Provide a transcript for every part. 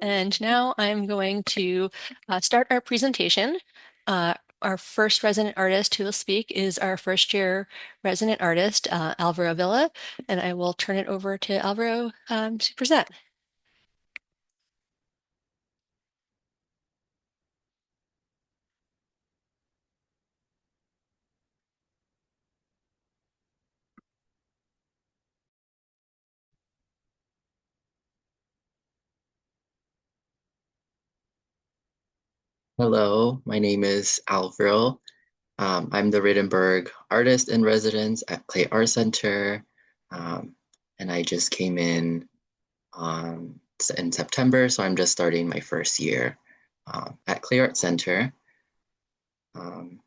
And now I'm going to start our presentation. Our first resident artist who will speak is our first year resident artist, Alvaro Villa, and I will turn it over to Alvaro to present. Hello, my name is Alvaro. I'm the Rittenberg artist in residence at Clay Art Center, um, and I just came in September, so I'm just starting my first year at Clay Art Center. Um,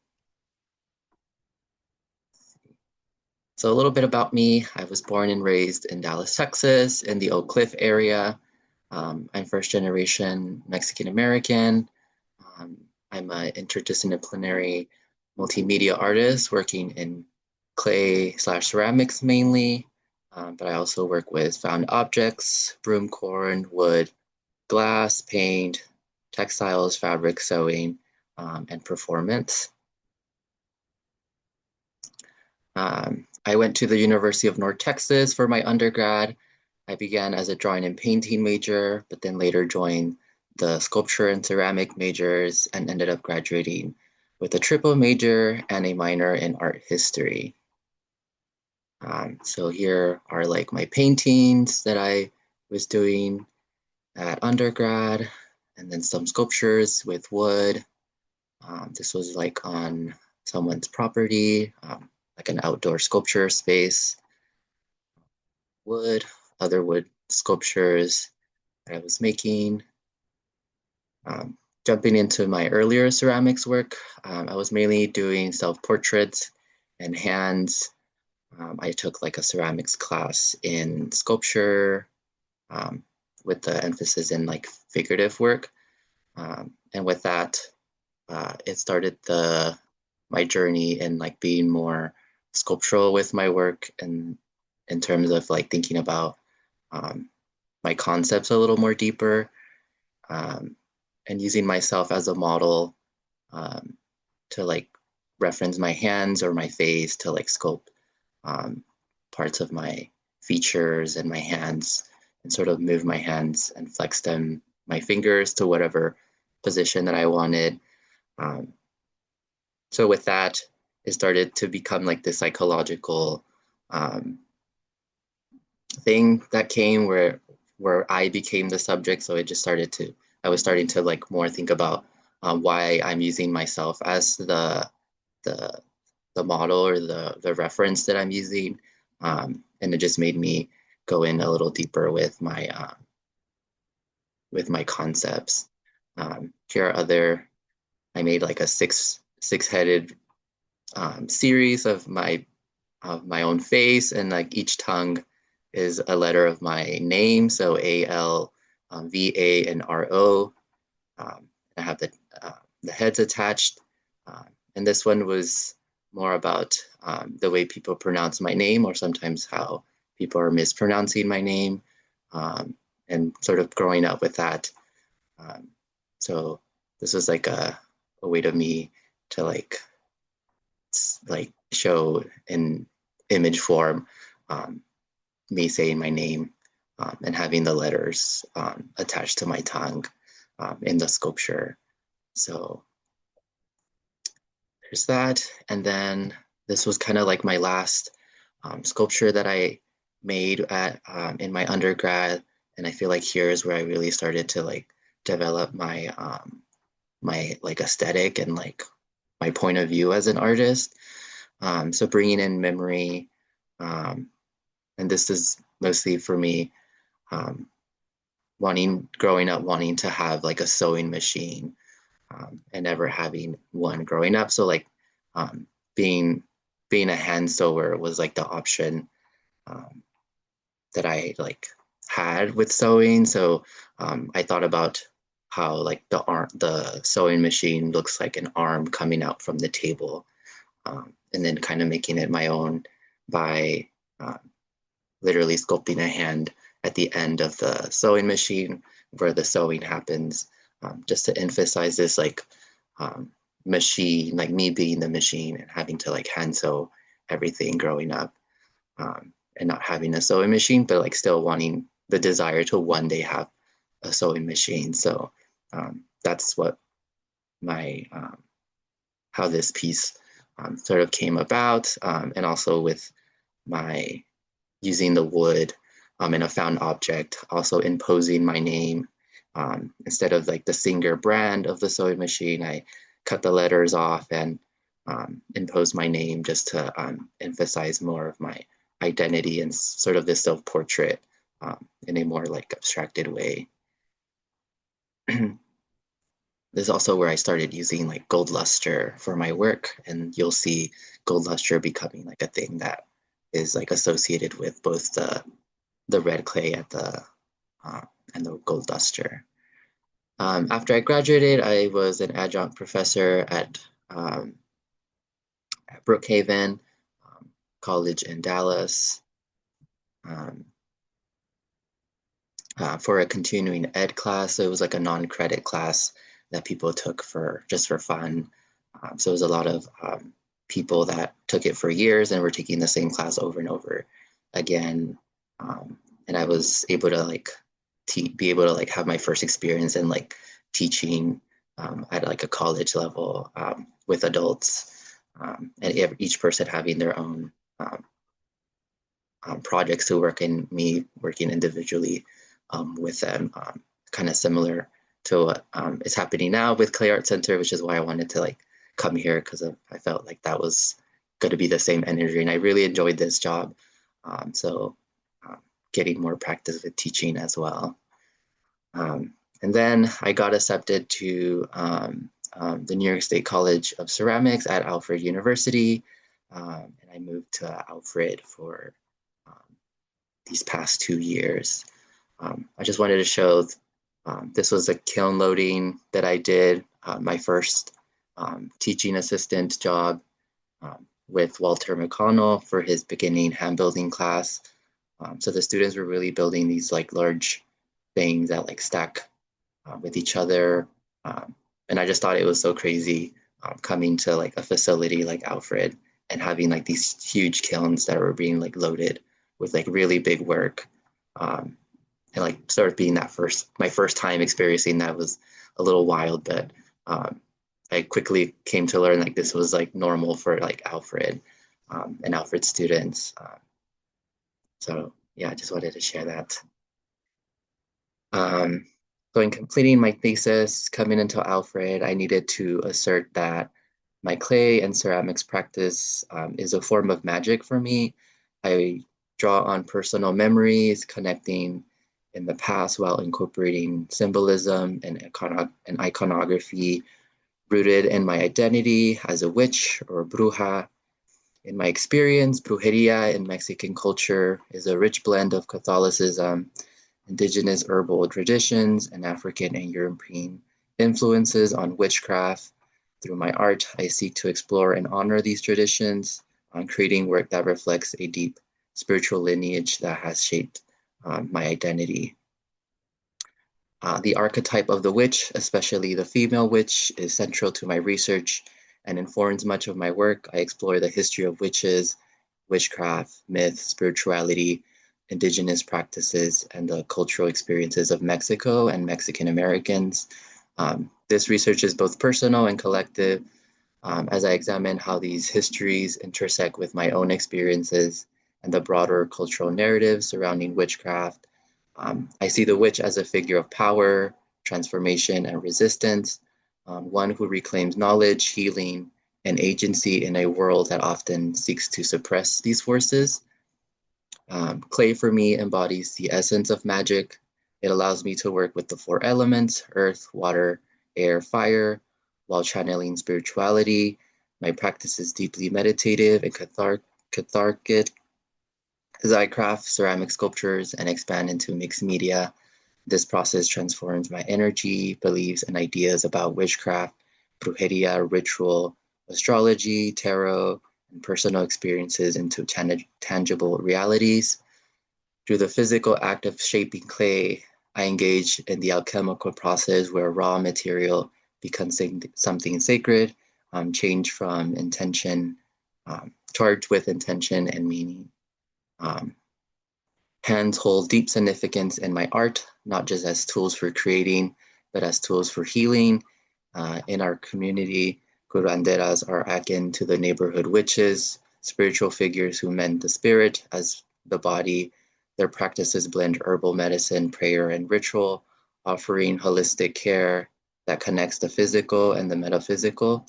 so a little bit about me. I was born and raised in Dallas, Texas, in the Oak Cliff area. I'm first generation Mexican American. Um, I'm an interdisciplinary multimedia artist working in clay/ceramics mainly, but I also work with found objects, broom corn, wood, glass, paint, textiles, fabric, sewing, and performance. I went to the University of North Texas for my undergrad. I began as a drawing and painting major, but then later joined the sculpture and ceramic majors and ended up graduating with a triple major and a minor in art history. So here are like my paintings that I was doing at undergrad, and then some sculptures with wood. This was like on someone's property, like an outdoor sculpture space, wood, other wood sculptures that I was making. Um, Jumping into my earlier ceramics work, I was mainly doing self-portraits and hands. I took like a ceramics class in sculpture um, with the emphasis in like figurative work. And with that, it started my journey in like being more sculptural with my work and in terms of like thinking about um, my concepts a little more deeper, um, and using myself as a model um, to like reference my hands or my face to like sculpt um, parts of my features and my hands and sort of move my hands and flex them, my fingers to whatever position that I wanted. Um, so with that, it started to become like this psychological um, thing that came where I became the subject. So it just started to I was starting to like more think about why I'm using myself as the the model or the reference that I'm using, and it just made me go in a little deeper with my concepts. Here are other. I made like a six-headed series of my own face, and like each tongue is a letter of my name. So AL, VA, and RO. I have the heads attached. Um, and this one was more about the way people pronounce my name, or sometimes how people are mispronouncing my name, um, and sort of growing up with that. Um, so this was like a way to me to like show in image form um, me saying my name and having the letters attached to my tongue in the sculpture. So there's that. And then this was kind of like my last sculpture that I made at in my undergrad. And I feel like here is where I really started to like develop my like aesthetic and like my point of view as an artist. So bringing in memory, um, and this is mostly for me um, growing up wanting to have like a sewing machine and never having one growing up. So like um, being being a hand sewer was like the option um, that I like had with sewing. So I thought about how like the sewing machine looks like an arm coming out from the table, and then kind of making it my own by uh, literally sculpting a hand at the end of the sewing machine where the sewing happens, just to emphasize this like um, machine, like me being the machine and having to like hand sew everything growing up, and not having a sewing machine, but like still wanting the desire to one day have a sewing machine. So that's what my how this piece sort of came about, and also with my using the wood in a found object, also imposing my name. Instead of like the Singer brand of the sewing machine, I cut the letters off and imposed my name just to emphasize more of my identity and sort of this self-portrait in a more like abstracted way. This is also where I started using like gold luster for my work, and you'll see gold luster becoming like a thing that is like associated with both the red clay at the uh, and the gold luster. After I graduated, I was an adjunct professor at Brookhaven College in Dallas, um, for a continuing ed class. So it was like a non-credit class that people took for just for fun. So it was a lot of people that took it for years and were taking the same class over and over again. And I was able to like be able to like have my first experience in like teaching at like a college level with adults, and each person having their own projects to work in, me working individually with them, kind of similar to what is happening now with Clay Art Center, which is why I wanted to like come here, because I felt like that was going to be the same energy, and I really enjoyed this job. So getting more practice with teaching as well. And then I got accepted to the New York State College of Ceramics at Alfred University, and I moved to Alfred for these past 2 years. I just wanted to show this was a kiln loading that I did, my first teaching assistant job with Walter McConnell for his beginning hand building class. So the students were really building these like large things that like stack with each other. And I just thought it was so crazy coming to like a facility like Alfred and having like these huge kilns that were being like loaded with like really big work. And like sort of being my first time experiencing that was a little wild, but I quickly came to learn like this was like normal for like Alfred and Alfred students. So yeah, I just wanted to share that. Um, so in completing my thesis, coming into Alfred, I needed to assert that my clay and ceramics practice is a form of magic for me. I draw on personal memories, connecting in the past while incorporating symbolism and iconography rooted in my identity as a witch or bruja. In my experience, brujeria in Mexican culture is a rich blend of Catholicism, indigenous herbal traditions, and African and European influences on witchcraft. Through my art, I seek to explore and honor these traditions, on creating work that reflects a deep spiritual lineage that has shaped my identity. The archetype of the witch, especially the female witch, is central to my research and informs much of my work. I explore the history of witches, witchcraft, myth, spirituality, indigenous practices, and the cultural experiences of Mexico and Mexican Americans. This research is both personal and collective, as I examine how these histories intersect with my own experiences and the broader cultural narrative surrounding witchcraft. I see the witch as a figure of power, transformation, and resistance, one who reclaims knowledge, healing, and agency in a world that often seeks to suppress these forces. Clay for me embodies the essence of magic. It allows me to work with the four elements, earth, water, air, fire, while channeling spirituality. My practice is deeply meditative and cathartic as I craft ceramic sculptures and expand into mixed media. This process transforms my energy, beliefs, and ideas about witchcraft, brujeria, ritual, astrology, tarot, and personal experiences into tangible realities. Through the physical act of shaping clay, I engage in the alchemical process where raw material becomes something sacred, changed from intention, charged with intention and meaning. Um, Hands hold deep significance in my art, not just as tools for creating, but as tools for healing. In our community, curanderas are akin to the neighborhood witches, spiritual figures who mend the spirit as the body. Their practices blend herbal medicine, prayer, and ritual, offering holistic care that connects the physical and the metaphysical.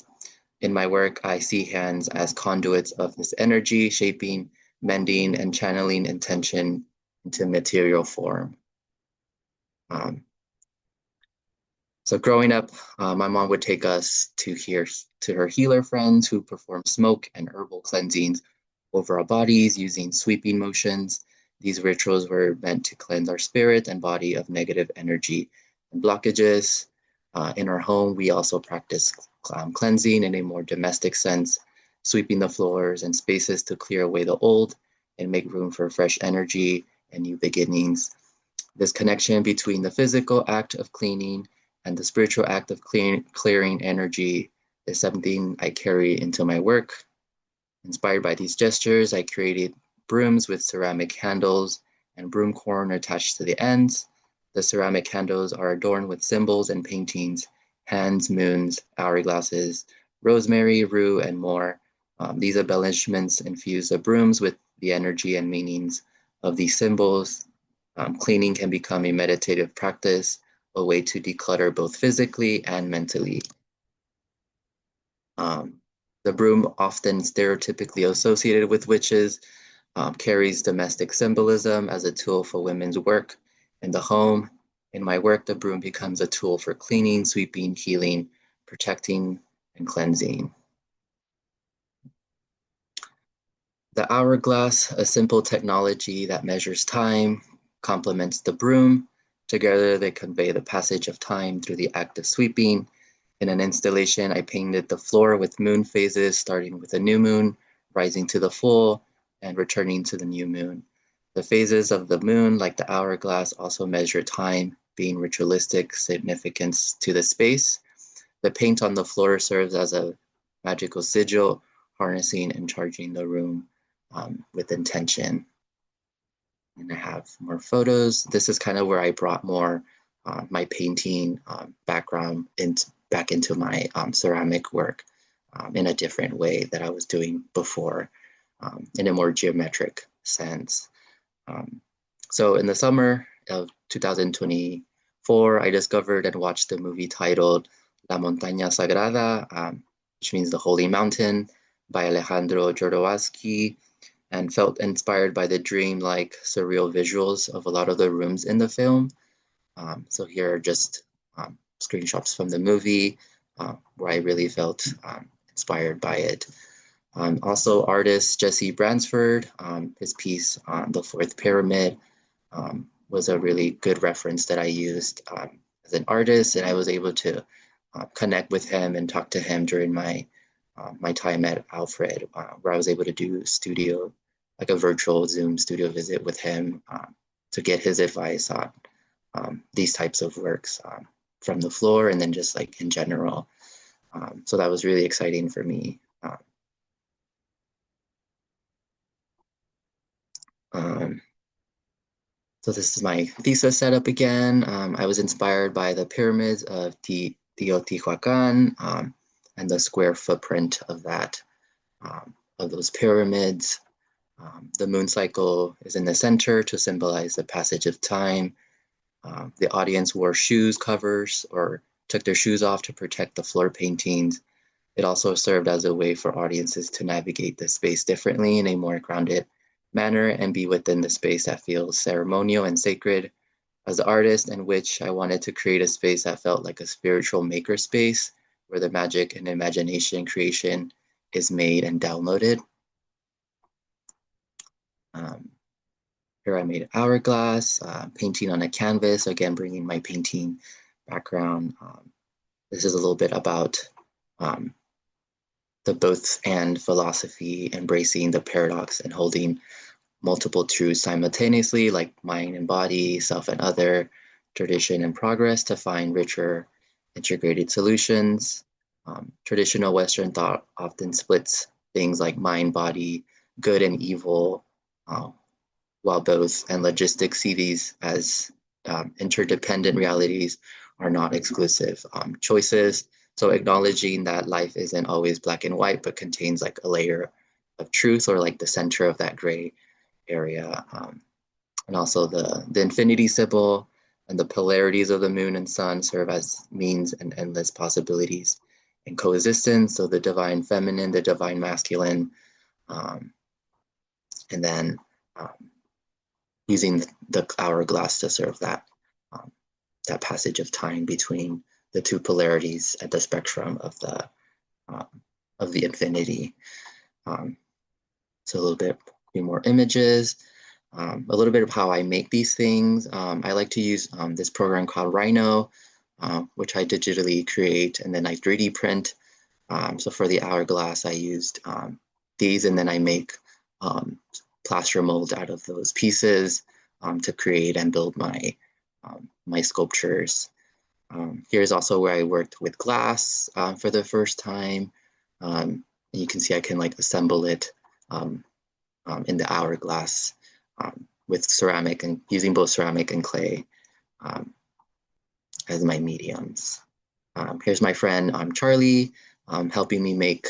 In my work, I see hands as conduits of this energy, shaping, mending, and channeling intention into material form. Um, so growing up, my mom would take us to her healer friends who perform smoke and herbal cleansings over our bodies using sweeping motions. These rituals were meant to cleanse our spirit and body of negative energy and blockages. In our home, we also practice cleansing in a more domestic sense, sweeping the floors and spaces to clear away the old and make room for fresh energy and new beginnings. This connection between the physical act of cleaning and the spiritual act of clearing energy is something I carry into my work. Inspired by these gestures, I created brooms with ceramic handles and broom corn attached to the ends. The ceramic handles are adorned with symbols and paintings, hands, moons, hourglasses, rosemary, rue, and more. These embellishments infuse the brooms with the energy and meanings of these symbols. Cleaning can become a meditative practice, a way to declutter both physically and mentally. Um, the broom, often stereotypically associated with witches, carries domestic symbolism as a tool for women's work in the home. In my work, the broom becomes a tool for cleaning, sweeping, healing, protecting, and cleansing. The hourglass, a simple technology that measures time, complements the broom. Together, they convey the passage of time through the act of sweeping. In an installation, I painted the floor with moon phases, starting with a new moon, rising to the full, and returning to the new moon. The phases of the moon, like the hourglass, also measure time, being ritualistic significance to the space. The paint on the floor serves as a magical sigil, harnessing and charging the room with intention. And I have more photos. This is kind of where I brought more my painting background back into my ceramic work in a different way that I was doing before, in a more geometric sense. Um, so in the summer of 2024, I discovered and watched the movie titled La Montaña Sagrada, which means the Holy Mountain, by Alejandro Jodorowsky, and felt inspired by the dream-like surreal visuals of a lot of the rooms in the film. So here are just screenshots from the movie where I really felt inspired by it. Also, artist Jesse Bransford, his piece on the Fourth Pyramid was a really good reference that I used as an artist, and I was able to connect with him and talk to him during my time at Alfred, where I was able to do studio, like a virtual Zoom studio visit with him to get his advice on these types of works from the floor and then just like in general. So that was really exciting for me. Um, so this is my thesis setup again. I was inspired by the pyramids of Teotihuacan and the square footprint of that, of those pyramids. The moon cycle is in the center to symbolize the passage of time. The audience wore shoes covers or took their shoes off to protect the floor paintings. It also served as a way for audiences to navigate the space differently in a more grounded manner and be within the space that feels ceremonial and sacred. As an artist in which I wanted to create a space that felt like a spiritual maker space where the magic and imagination creation is made and downloaded. Um, Here I made hourglass, painting on a canvas, again, bringing my painting background. This is a little bit about um, the both and philosophy, embracing the paradox and holding multiple truths simultaneously, like mind and body, self and other, tradition, and progress to find richer, integrated solutions. Traditional Western thought often splits things like mind, body, good and evil, uh, while both and logistics see these as interdependent realities are not exclusive choices. So acknowledging that life isn't always black and white, but contains like a layer of truth or like the center of that gray area. And also the infinity symbol and the polarities of the moon and sun serve as means and endless possibilities in coexistence. So the divine feminine, the divine masculine, um, and then um, using the hourglass to serve um, that passage of time between the two polarities at the spectrum um, of the infinity. Um, so a little bit more images, a little bit of how I make these things. I like to use this program called Rhino, which I digitally create and then I 3D print. So for the hourglass, I used these and then I make plaster molds out of those pieces to create and build my sculptures. Here's also where I worked with glass for the first time. And you can see I can like assemble it um, in the hourglass with ceramic and using both ceramic and clay um, as my mediums. Here's my friend Charlie helping me make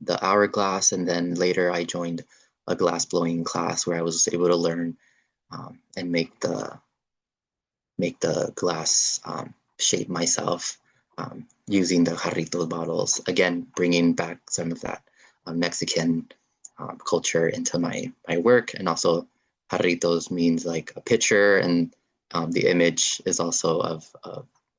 the hourglass, and then later I joined a glass blowing class where I was able to learn and make the glass shape myself using the jarrito bottles. Again, bringing back some of that Mexican culture into my work, and also jarritos means like a pitcher, and the image is also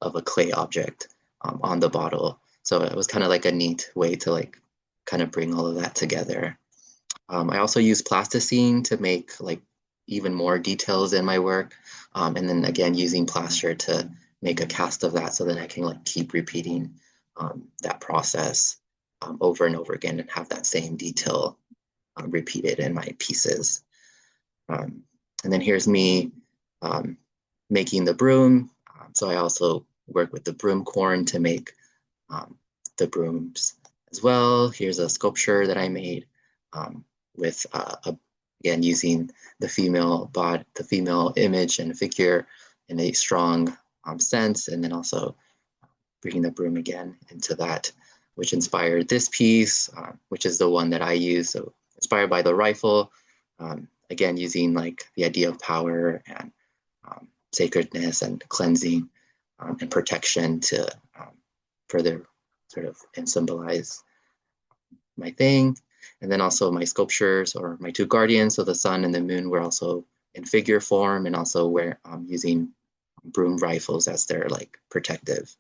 of a clay object on the bottle. So it was kind of like a neat way to like kind of bring all of that together. I also use plasticine to make like even more details in my work. And then again, using plaster to make a cast of that so that I can like keep repeating that process over and over again and have that same detail repeated in my pieces. Um, and then here's me um, making the broom. So I also work with the broom corn to make um, the brooms as well. Here's a sculpture that I made with again using the the female image and figure in a strong sense, and then also bringing the broom again into that, which inspired this piece, which is the one that I use. So inspired by the rifle, again using like the idea of power and sacredness and cleansing and protection to further sort of and symbolize my thing. And then also my sculptures or my two guardians, so the sun and the moon, were also in figure form, and also where using broom rifles as their like protective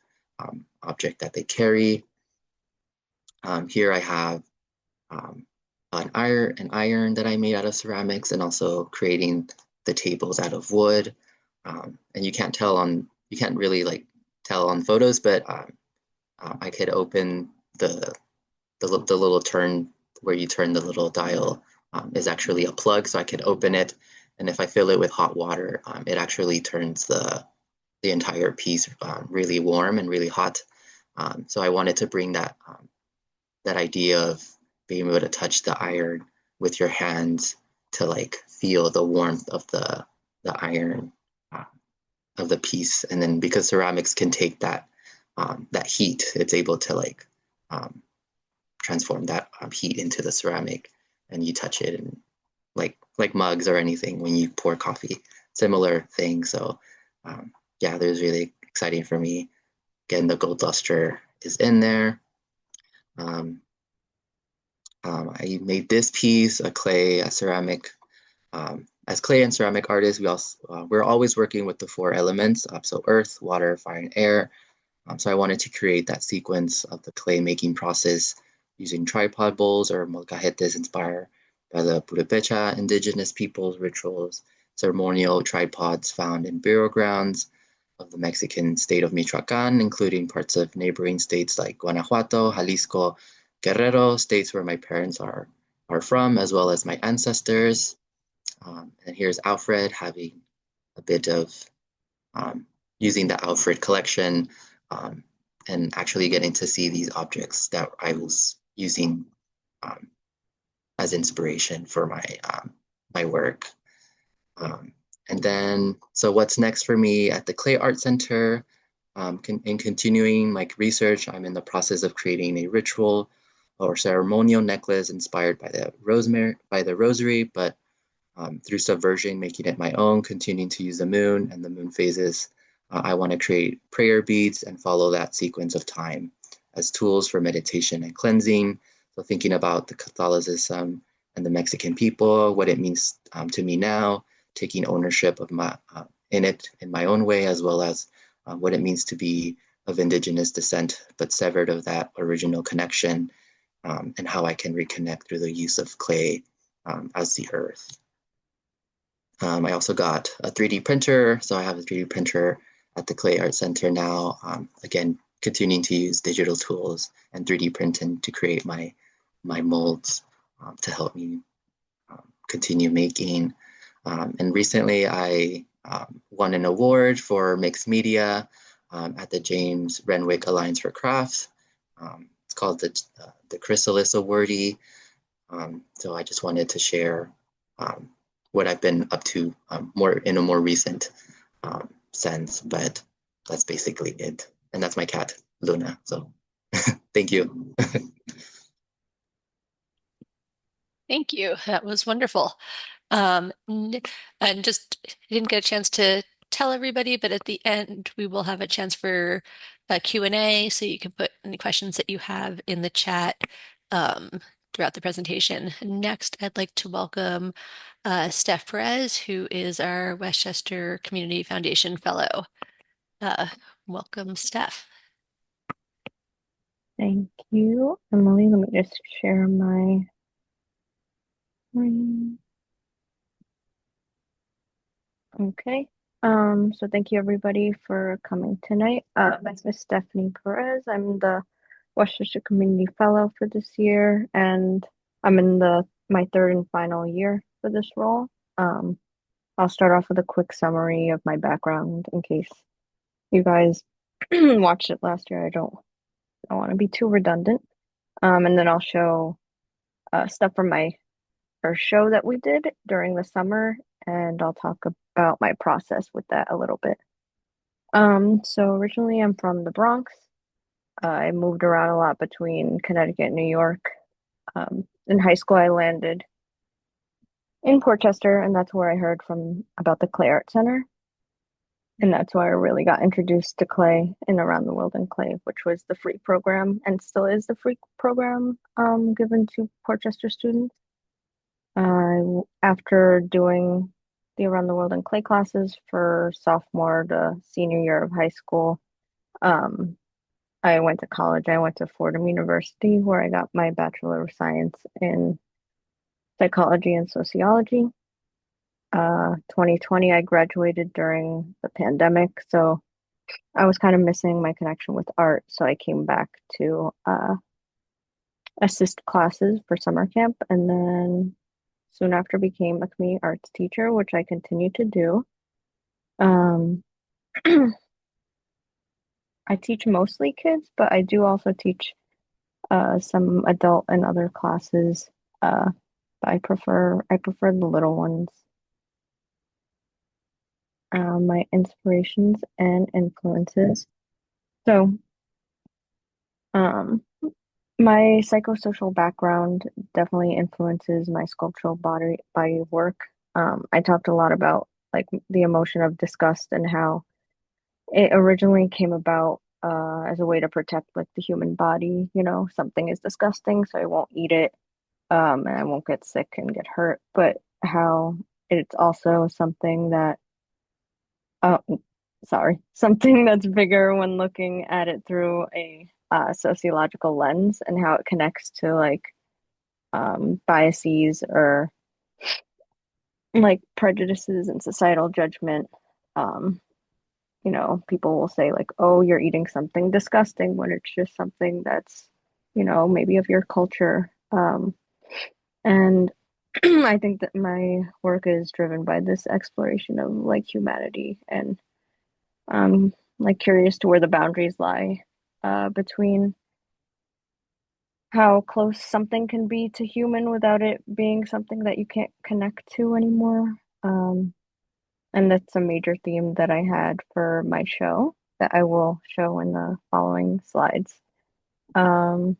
object that they carry. Here I have an iron that I made out of ceramics, and also creating the tables out of wood. And you can't really like tell on photos, but I could open the little turn where you turn the little dial is actually a plug, so I could open it, and if I fill it with hot water, it actually turns the entire piece really warm and really hot. So I wanted to bring that idea of being able to touch the iron with your hands to like feel the warmth of the iron uh, of the piece, and then because ceramics can take that heat, it's able to like um, transform that heat into the ceramic, and you touch it, and like mugs or anything when you pour coffee, similar thing. So yeah, there's really exciting for me. Again, the gold luster is in there. Um, I made this piece, a ceramic. As clay and ceramic artists, we're always working with the four elements, so earth, water, fire, and air. So I wanted to create that sequence of the clay making process using tripod bowls or molcajetes inspired by the Purepecha indigenous peoples' rituals, ceremonial tripods found in burial grounds of the Mexican state of Michoacan, including parts of neighboring states like Guanajuato, Jalisco, Guerrero, states where my parents are from, as well as my ancestors. And here's Alfred having a bit of using the Alfred collection, um, and actually getting to see these objects that I was using um, as inspiration for my work. Um, and then, so what's next for me at the Clay Art Center? In continuing my research, I'm in the process of creating a ritual or ceremonial necklace inspired by the rosary, but through subversion, making it my own, continuing to use the moon and the moon phases. I want to create prayer beads and follow that sequence of time as tools for meditation and cleansing. So thinking about the Catholicism and the Mexican people, what it means to me now, taking ownership of my in it in my own way, as well as what it means to be of indigenous descent, but severed of that original connection, and how I can reconnect through the use of clay as the earth. I also got a 3D printer, so I have a 3D printer at the Clay Art Center now. Again, continuing to use digital tools and 3D printing to create my molds to help me continue making. And recently, I won an award for mixed media at the James Renwick Alliance for Crafts. It's called the Chrysalis Awardee. So I just wanted to share um, what I've been up to more in a more recent sense, but that's basically it. And that's my cat, Luna. So thank you. Thank you. That was wonderful. And just I didn't get a chance to tell everybody, but at the end we will have a chance for a Q&A, so you can put any questions that you have in the chat um, throughout the presentation. Next, I'd like to welcome Steph Perez, who is our Westchester Community Foundation Fellow. Uh, Welcome, Steph. Thank you, Emily. Let me just share my screen. Okay. So thank you everybody for coming tonight. My name is Stephanie Perez. I'm the Westchester Community Fellow for this year, and I'm in my third and final year for this role. I'll start off with a quick summary of my background in case you guys watched it last year. I want to be too redundant. And then I'll show stuff from my first show that we did during the summer, and I'll talk about my process with that a little bit. So originally I'm from the Bronx. I moved around a lot between Connecticut and New York. In high school, I landed in Portchester, and that's where I heard about the Clay Art Center. And that's why I really got introduced to clay in Around the World in Clay, which was the free program and still is the free program given to Portchester students. After doing the Around the World in Clay classes for sophomore to senior year of high school, I went to college. I went to Fordham University, where I got my Bachelor of Science in Psychology and Sociology. 2020, I graduated during the pandemic, so I was kind of missing my connection with art. So I came back to assist classes for summer camp, and then soon after became a community arts teacher, which I continue to do. Um, I teach mostly kids, but I do also teach some adult and other classes. But I prefer the little ones. My inspirations and influences. So, um, my psychosocial background definitely influences my sculptural body of work. I talked a lot about like the emotion of disgust and how it originally came about as a way to protect like the human body. You know, something is disgusting, so I won't eat it, and I won't get sick and get hurt. But how it's also something that, uh, something that's bigger when looking at it through a sociological lens and how it connects to like biases or like prejudices and societal judgment. Um, People will say like, "Oh, you're eating something disgusting," when it's just something that's, maybe of your culture. And I think that my work is driven by this exploration of like humanity and I'm like curious to where the boundaries lie between how close something can be to human without it being something that you can't connect to anymore. Um, and that's a major theme that I had for my show that I will show in the following slides. Um,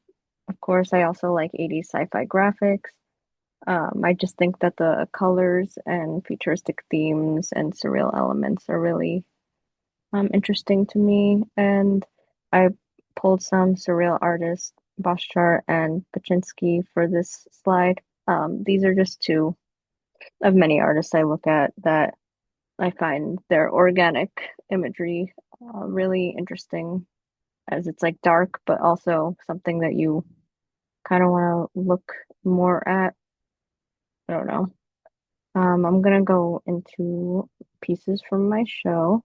of course, I also like 80s sci-fi graphics. I just think that the colors and futuristic themes and surreal elements are really interesting to me. And I pulled some surreal artists, Boschart and Paczynski, for this slide. These are just two of many artists I look at that I find their organic imagery really interesting, as it's like dark, but also something that you kind of want to look more at. I don't know. I'm gonna go into pieces from my show.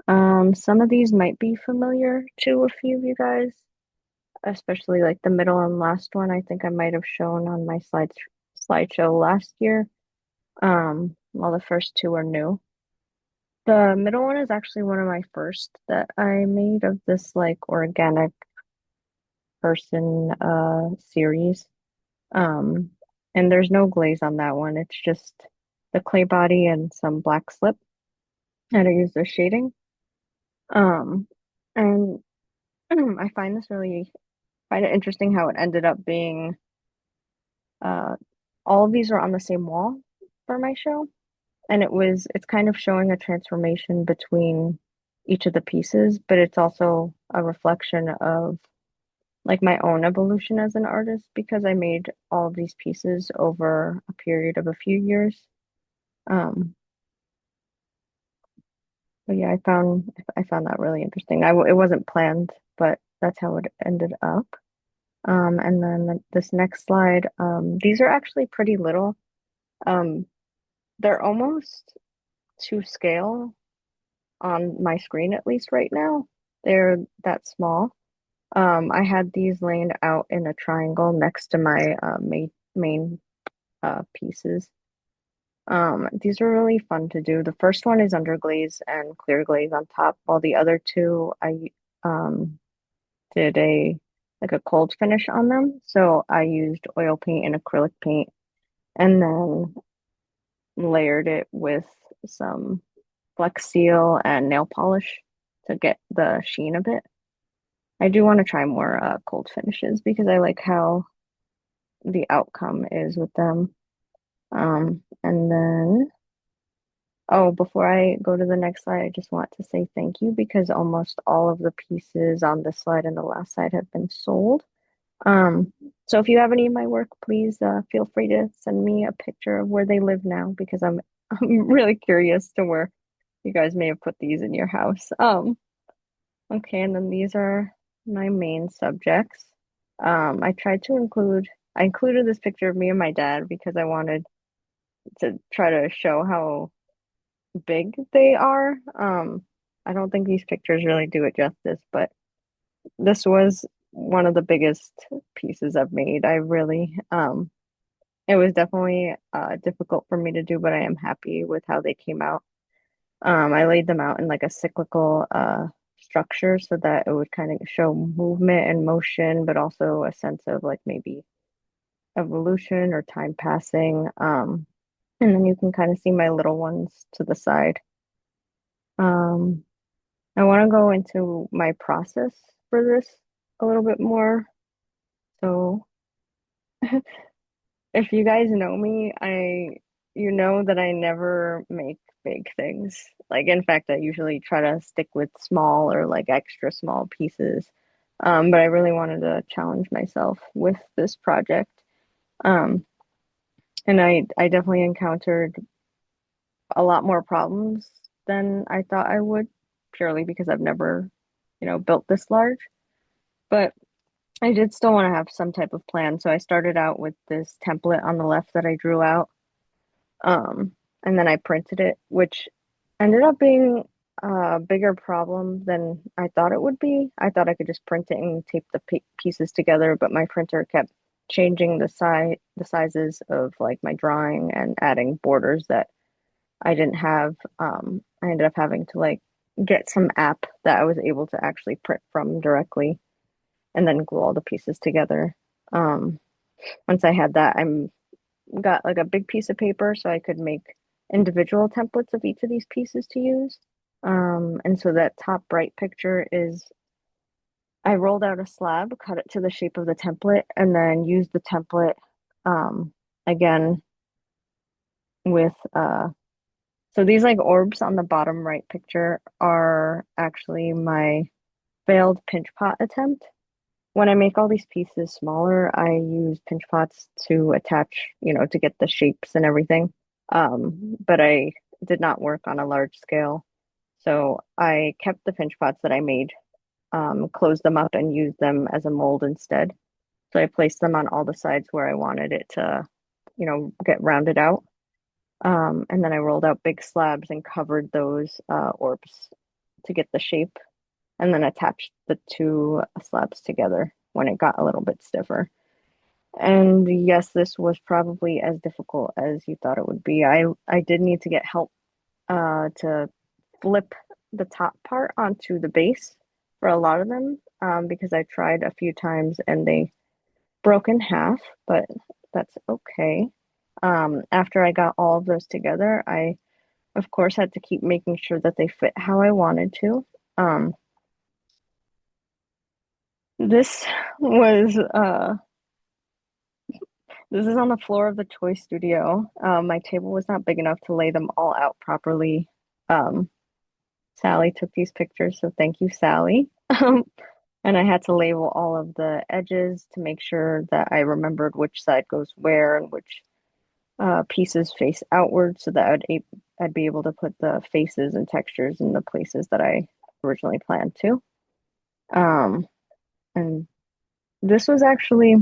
Some of these might be familiar to a few of you guys, especially like the middle and last one. I think I might have shown on my slideshow last year. While the first two are new. The middle one is actually one of my first that I made of this like organic person series. Um, and there's no glaze on that one. It's just the clay body and some black slip. And I use the shading. Um, and I find it interesting how it ended up being uh all of these are on the same wall for my show. And it's kind of showing a transformation between each of the pieces, but it's also a reflection of like my own evolution as an artist because I made all of these pieces over a period of a few years. Um, but yeah, I found that really interesting. It wasn't planned, but that's how it ended up. And then this next slide, these are actually pretty little. Um, they're almost to scale on my screen, at least right now. They're that small. I had these laying out in a triangle next to my main pieces. These are really fun to do. The first one is underglaze and clear glaze on top, while the other two I um, did a cold finish on them. So I used oil paint and acrylic paint, and then layered it with some Flex Seal and nail polish to get the sheen of it. I do want to try more cold finishes because I like how the outcome is with them. And then, oh, before I go to the next slide, I just want to say thank you because almost all of the pieces on this slide and the last slide have been sold. Um, so if you have any of my work, please feel free to send me a picture of where they live now because I'm really curious to where you guys may have put these in your house. Okay, and then these are my main subjects. I included this picture of me and my dad because I wanted to try to show how big they are. I don't think these pictures really do it justice, but this was one of the biggest pieces I've made. It was definitely difficult for me to do, but I am happy with how they came out. I laid them out in like a cyclical structure so that it would kind of show movement and motion, but also a sense of like maybe evolution or time passing. And then you can kind of see my little ones to the side. Um, I want to go into my process for this a little bit more. So if you guys know me, you know that I never make big things. Like in fact, I usually try to stick with small or like extra small pieces. But I really wanted to challenge myself with this project. Um, and I definitely encountered a lot more problems than I thought I would, purely because I've never, built this large. But I did still want to have some type of plan. So I started out with this template on the left that I drew out. Um, and then I printed it, which ended up being a bigger problem than I thought it would be. I thought I could just print it and tape the pieces together, but my printer kept changing the sizes of like my drawing and adding borders that I didn't have. I ended up having to like get some app that I was able to actually print from directly and then glue all the pieces together. Um, Once I had that, I'm got like a big piece of paper so I could make individual templates of each of these pieces to use. And so that top right picture is I rolled out a slab, cut it to the shape of the template, and then used the template again with so these like orbs on the bottom right picture are actually my failed pinch pot attempt. When I make all these pieces smaller, I use pinch pots to attach, to get the shapes and everything. But I did not work on a large scale. So I kept the pinch pots that I made, closed them up and used them as a mold instead. So I placed them on all the sides where I wanted it to, get rounded out. And then I rolled out big slabs and covered those orbs to get the shape, and then attached the two slabs together when it got a little bit stiffer. And yes, this was probably as difficult as you thought it would be. I did need to get help to flip the top part onto the base for a lot of them, because I tried a few times and they broke in half, but that's okay. After I got all of those together, I of course had to keep making sure that they fit how I wanted to. Um, this was this is on the floor of the toy studio. My table was not big enough to lay them all out properly. Um, Sally took these pictures, so thank you, Sally. And I had to label all of the edges to make sure that I remembered which side goes where and which pieces face outward, so that I'd be able to put the faces and textures in the places that I originally planned to. Um, and this was actually,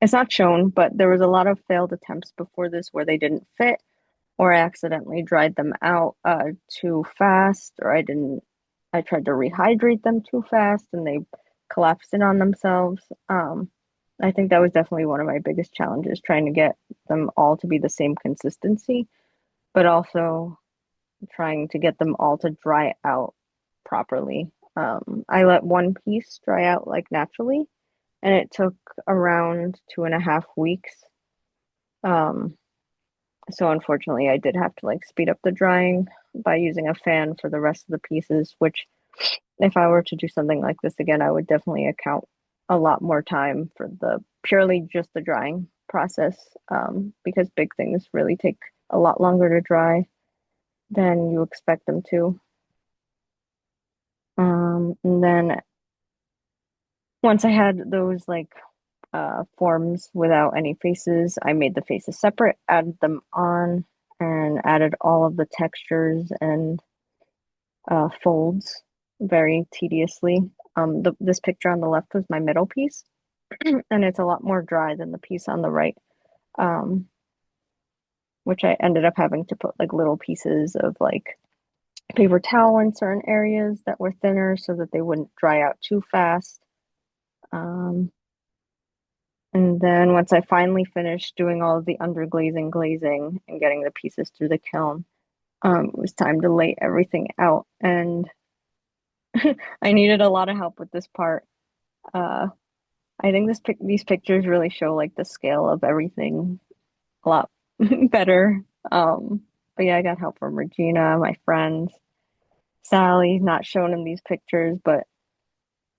it's not shown, but there was a lot of failed attempts before this where they didn't fit, or I accidentally dried them out too fast, or I tried to rehydrate them too fast and they collapsed in on themselves. I think that was definitely one of my biggest challenges, trying to get them all to be the same consistency, but also trying to get them all to dry out properly. I let one piece dry out like naturally, and it took around 2.5 weeks. Um, so unfortunately, I did have to like speed up the drying by using a fan for the rest of the pieces, which if I were to do something like this again, I would definitely account a lot more time for the purely just the drying process, because big things really take a lot longer to dry than you expect them to. And then once I had those like forms without any faces, I made the faces separate, added them on, and added all of the textures and folds very tediously. This picture on the left was my middle piece, and it's a lot more dry than the piece on the right, um, which I ended up having to put like little pieces of like paper towel in certain areas that were thinner so that they wouldn't dry out too fast. Um, and then once I finally finished doing all of the underglazing, glazing, and getting the pieces through the kiln, it was time to lay everything out. And I needed a lot of help with this part. Uh, I think these pictures really show like the scale of everything a lot better. But yeah, I got help from Regina, my friends, Sally, not shown in these pictures, but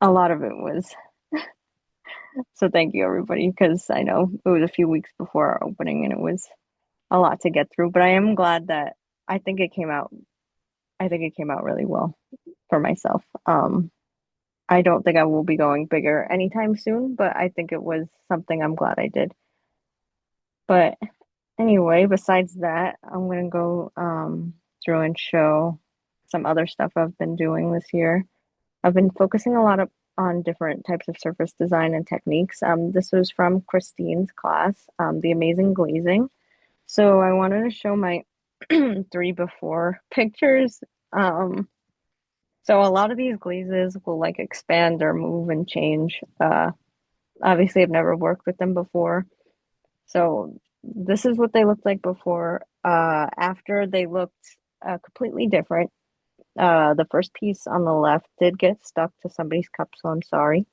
a lot of it was. So thank you everybody, because I know it was a few weeks before our opening and it was a lot to get through. But I am glad that I think it came out. I think it came out really well for myself. I don't think I will be going bigger anytime soon, but I think it was something I'm glad I did. But anyway, besides that, I'm gonna go through and show some other stuff I've been doing this year. I've been focusing a lot on different types of surface design and techniques. This was from Christine's class, The Amazing Glazing. So I wanted to show my three before pictures. So a lot of these glazes will like expand or move and change. Obviously, I've never worked with them before. So this is what they looked like before. After they looked completely different. The first piece on the left did get stuck to somebody's cup, so I'm sorry.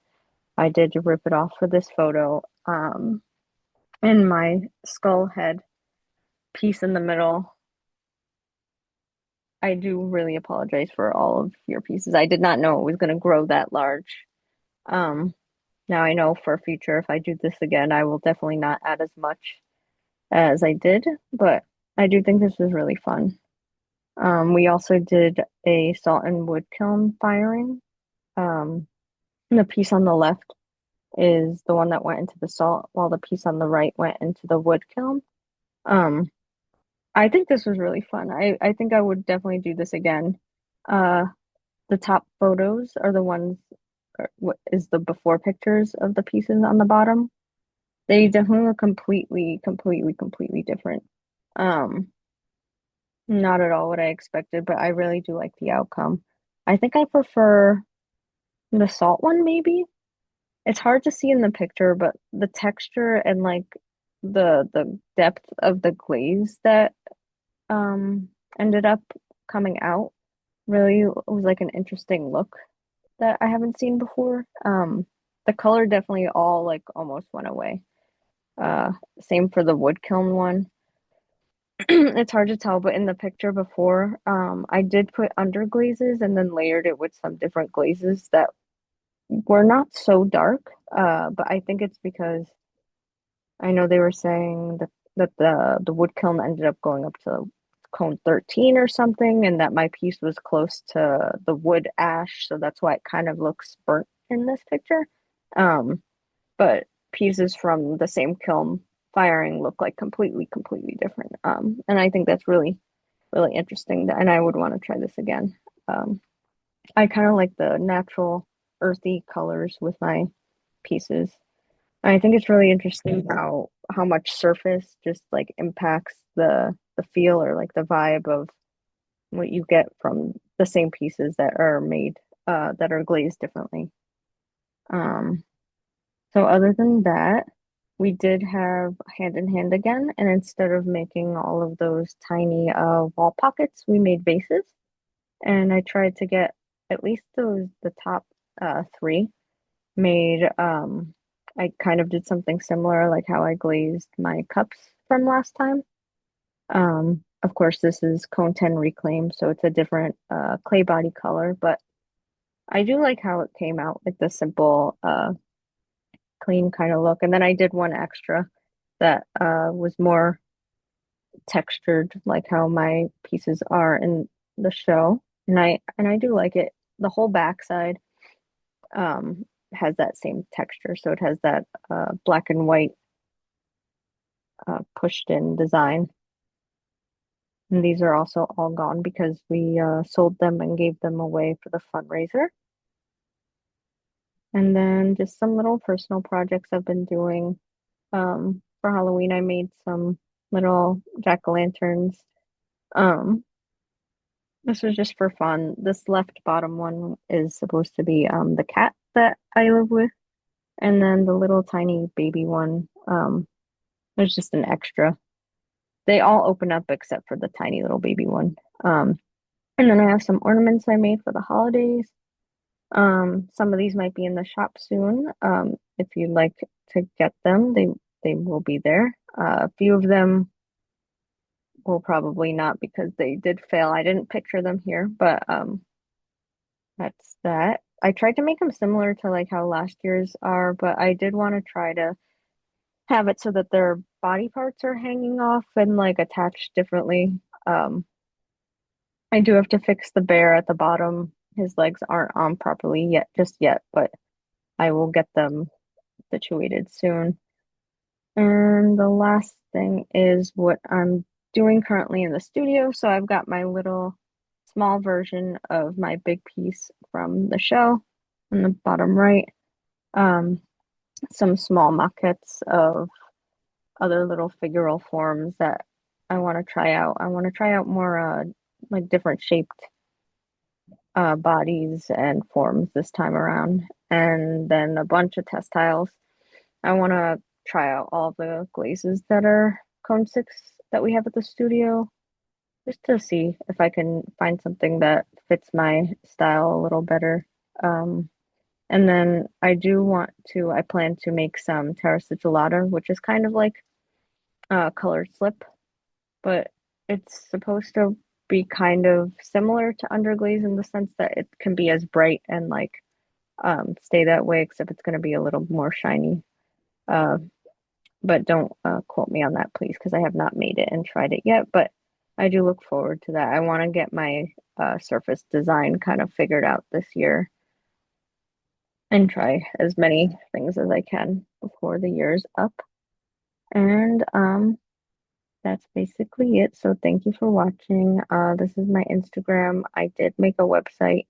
I did rip it off for this photo. And my skull head piece in the middle, I do really apologize for all of your pieces. I did not know it was going to grow that large. Um, Now I know for future, if I do this again, I will definitely not add as much as I did, but I do think this was really fun. We also did a salt and wood kiln firing. Um, the piece on the left is the one that went into the salt, while the piece on the right went into the wood kiln. Um, I think this was really fun. I think I would definitely do this again. Uh, the top photos are the ones, or what is the before pictures of the pieces on the bottom. They definitely look completely different. Um, Not at all what I expected, but I really do like the outcome. I think I prefer the salt one, maybe. It's hard to see in the picture, but the texture and like the depth of the glaze that um ended up coming out really was like an interesting look that I haven't seen before. The color definitely all like almost went away. Same for the wood kiln one. It's hard to tell, but in the picture before, I did put under glazes and then layered it with some different glazes that were not so dark. But I think it's because I know they were saying that the wood kiln ended up going up to cone 13 or something, and that my piece was close to the wood ash, so that's why it kind of looks burnt in this picture. But pieces from the same kiln firing look like completely different. And I think that's really interesting, and I would want to try this again. Um, I kind of like the natural earthy colors with my pieces. I think it's really interesting how much surface just like impacts the feel or like the vibe of what you get from the same pieces that are made that are glazed differently. Um, so other than that, we did have hand in hand again, and instead of making all of those tiny wall pockets, we made vases. And I tried to get at least the top three made. I kind of did something similar, like how I glazed my cups from last time. Of course, this is Cone 10 Reclaim, so it's a different clay body color, but I do like how it came out, like the simple, clean kind of look. And then I did one extra that was more textured, like how my pieces are in the show. And I do like it. The whole backside um has that same texture, so it has that black and white pushed in design. And these are also all gone because we sold them and gave them away for the fundraiser. And then just some little personal projects I've been doing. For Halloween, I made some little jack-o'-lanterns. Um, this was just for fun. This left bottom one is supposed to be the cat that I live with, and then the little tiny baby one there's just an extra. They all open up except for the tiny little baby one. Um, and then I have some ornaments I made for the holidays. Some of these might be in the shop soon. If you'd like to get them, they will be there. A few of them will probably not because they did fail. I didn't picture them here, but that's that. I tried to make them similar to like how last year's are, but I did want to try to have it so that their body parts are hanging off and like attached differently. Um, I do have to fix the bear at the bottom. His legs aren't on properly yet, just yet, but I will get them situated soon. And the last thing is what I'm doing currently in the studio. So I've got my little small version of my big piece from the show in the bottom right. Um, some small maquettes of other little figural forms that I want to try out. I want to try out more like different shaped bodies and forms this time around, and then a bunch of textiles. I want to try out all the glazes that are cone six that we have at the studio, just to see if I can find something that fits my style a little better. Um, and then I plan to make some terrace gelata, which is kind of like colored slip, but it's supposed to be kind of similar to underglaze in the sense that it can be as bright and like stay that way, except it's going to be a little more shiny. Uh, but don't quote me on that, please, because I have not made it and tried it yet. But I do look forward to that. I want to get my surface design kind of figured out this year and try as many things as I can before the year's up. And that's basically it. So thank you for watching. This is my Instagram. I did make a website,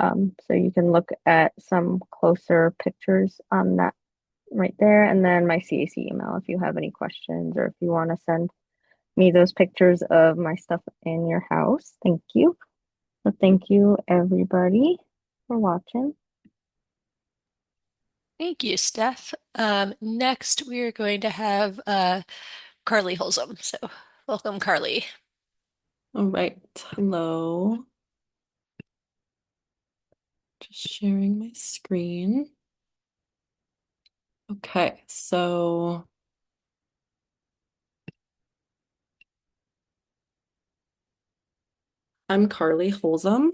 so you can look at some closer pictures on that right there. And then my CAC email if you have any questions or if you want to send me those pictures of my stuff in your house. Thank you. So thank you everybody for watching. Thank you, Steph. Next, we are going to have Carley Holzem. So, welcome, Carley. All right, hello. Just sharing my screen. Okay, so I'm Carley Holzem.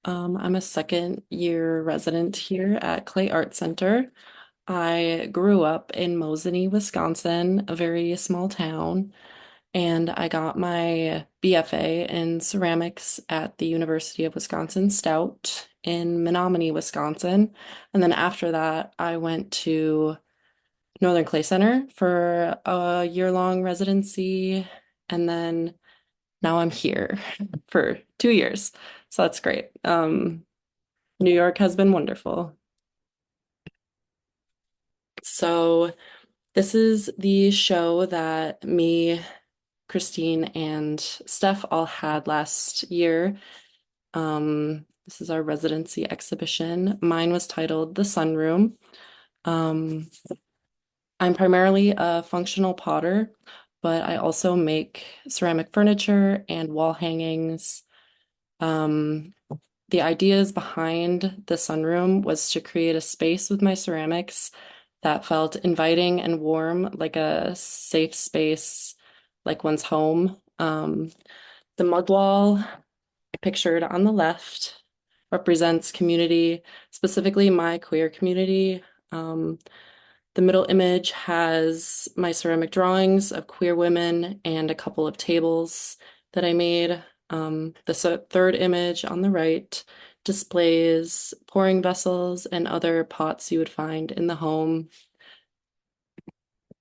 I'm a second year resident here at Clay Art Center. I grew up in Mosinee, Wisconsin, a very small town, and I got my BFA in ceramics at the University of Wisconsin-Stout in Menominee, Wisconsin. And then after that, I went to Northern Clay Center for a year-long residency, and then now I'm here for 2 years. So that's great. New York has been wonderful. So this is the show that me, Christine, and Steph all had last year. This is our residency exhibition. Mine was titled The Sunroom. I'm primarily a functional potter, but I also make ceramic furniture and wall hangings. The ideas behind the sunroom was to create a space with my ceramics that felt inviting and warm, like a safe space, like one's home. The mud wall pictured on the left represents community, specifically my queer community. The middle image has my ceramic drawings of queer women and a couple of tables that I made. The third image on the right displays pouring vessels and other pots you would find in the home.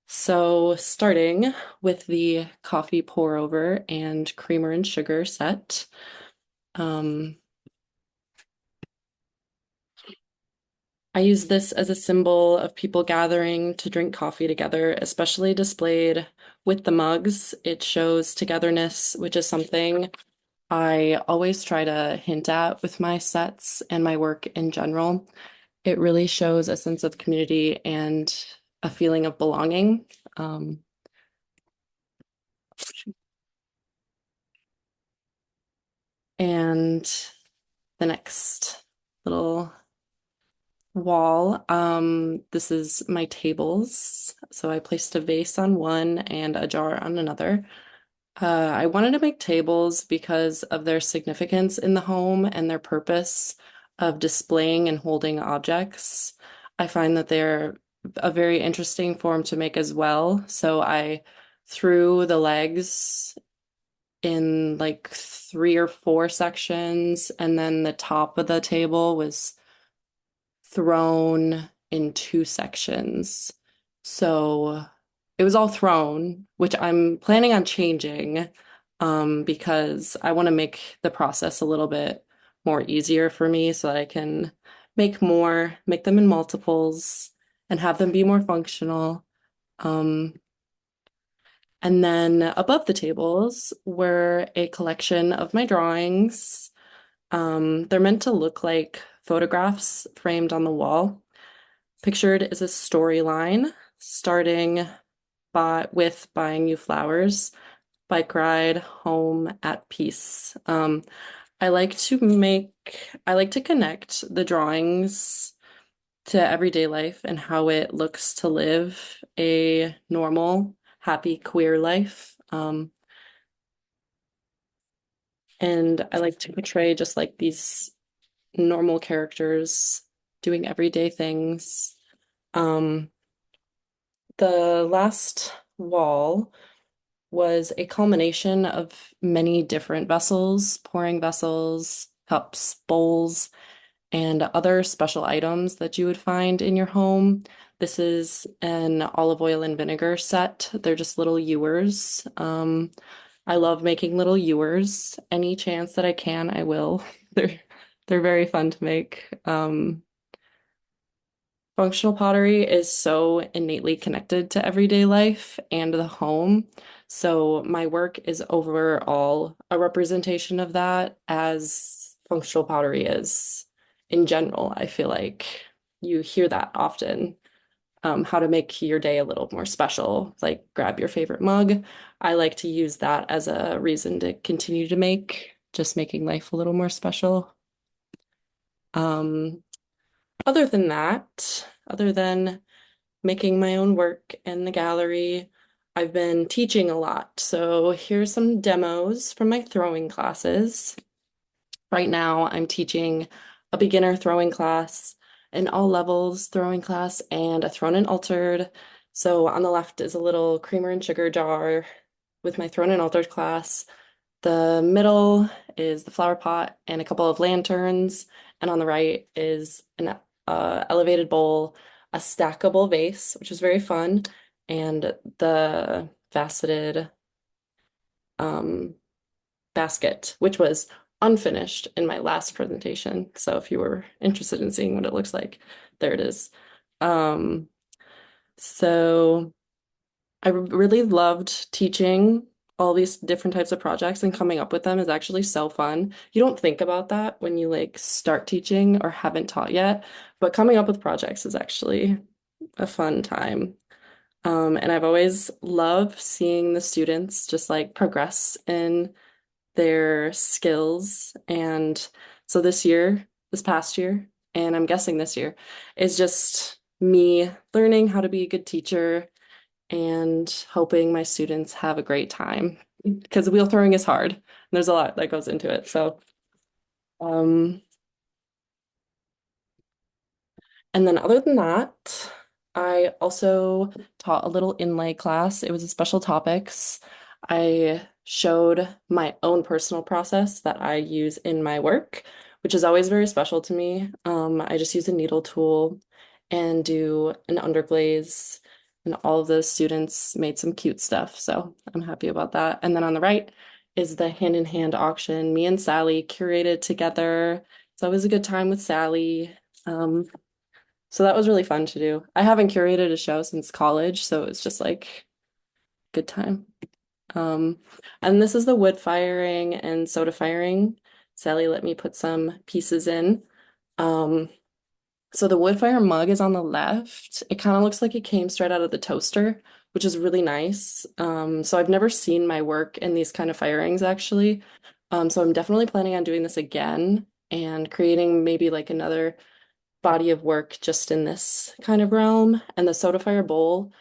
So starting with the coffee pour over and creamer and sugar set. I use this as a symbol of people gathering to drink coffee together, especially displayed with the mugs. It shows togetherness, which is something I always try to hint at with my sets and my work in general. It really shows a sense of community and a feeling of belonging. And the next little wall, this is my tables. So I placed a vase on one and a jar on another. I wanted to make tables because of their significance in the home and their purpose of displaying and holding objects. I find that they're a very interesting form to make as well. So I threw the legs in like 3 or 4 sections, and then the top of the table was thrown in 2 sections. So it was all thrown, which I'm planning on changing, because I want to make the process a little bit more easier for me so that I can make them in multiples and have them be more functional. And then above the tables were a collection of my drawings. They're meant to look like photographs framed on the wall. Pictured is a storyline starting with buying you flowers, bike ride, home, at peace. I like to connect the drawings to everyday life and how it looks to live a normal, happy, queer life. And I like to portray just like these normal characters doing everyday things. Um, the last wall was a culmination of many different vessels, pouring vessels, cups, bowls, and other special items that you would find in your home. This is an olive oil and vinegar set. They're just little ewers. I love making little ewers. Any chance that I can, I will. They're very fun to make. Functional pottery is so innately connected to everyday life and the home. So my work is overall a representation of that as functional pottery is in general. I feel like you hear that often. How to make your day a little more special, like grab your favorite mug. I like to use that as a reason to continue to make, just making life a little more special. Um, Other than that, other than making my own work in the gallery, I've been teaching a lot. So here's some demos from my throwing classes. Right now, I'm teaching a beginner throwing class, an all levels throwing class, and a thrown and altered. So on the left is a little creamer and sugar jar with my thrown and altered class. The middle is the flower pot and a couple of lanterns. And on the right is an elevated bowl, a stackable vase, which is very fun, and the faceted um, basket, which was unfinished in my last presentation. So if you were interested in seeing what it looks like, there it is. Um, so I really loved teaching all these different types of projects, and coming up with them is actually so fun. You don't think about that when you like start teaching or haven't taught yet, but coming up with projects is actually a fun time. And I've always loved seeing the students just like progress in their skills. And so this past year, and I'm guessing this year, is just me learning how to be a good teacher and hoping my students have a great time because wheel throwing is hard. And there's a lot that goes into it. So, um, and then other than that, I also taught a little inlay class. It was a special topics. I showed my own personal process that I use in my work, which is always very special to me. I just use a needle tool and do an underglaze, and all of the students made some cute stuff. So I'm happy about that. And then on the right is the hand-in-hand auction. Me and Sally curated together. It's always a good time with Sally. So that was really fun to do. I haven't curated a show since college, so it's just like good time. Um, and this is the wood firing and soda firing. Sally let me put some pieces in. Um, so the wood fire mug is on the left. It kind of looks like it came straight out of the toaster, which is really nice. So I've never seen my work in these kind of firings actually. So I'm definitely planning on doing this again and creating maybe like another body of work just in this kind of realm. And the soda fire bowl,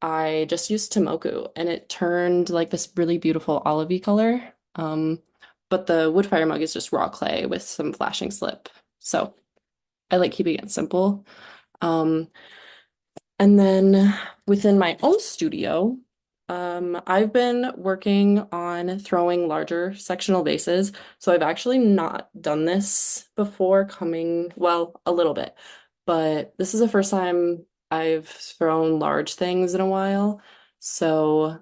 I just used Tomoku and it turned like this really beautiful olivey color. But the wood fire mug is just raw clay with some flashing slip. So I like keeping it simple. Um, and then within my own studio, I've been working on throwing larger sectional vases. So I've actually not done this before well, a little bit, but this is the first time I've thrown large things in a while. So,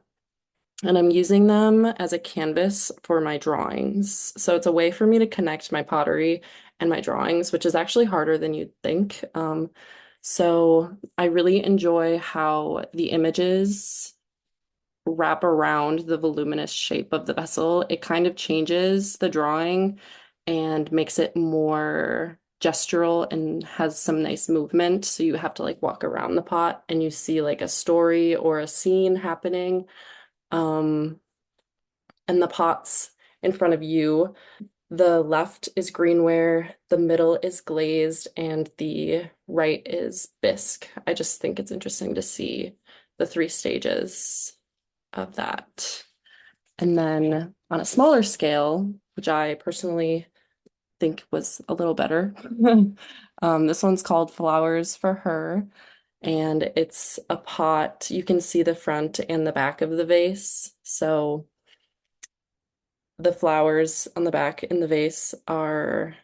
and I'm using them as a canvas for my drawings. So it's a way for me to connect my pottery and my drawings, which is actually harder than you'd think. So I really enjoy how the images wrap around the voluminous shape of the vessel. It kind of changes the drawing and makes it more gestural and has some nice movement. So you have to like walk around the pot and you see like a story or a scene happening. And the pots in front of you The left is greenware, the middle is glazed, and the right is bisque. I just think it's interesting to see the three stages of that. And then on a smaller scale, which I personally think was a little better, this one's called Flowers for Her, and it's a pot. You can see the front and the back of the vase. So the flowers on the back in the vase are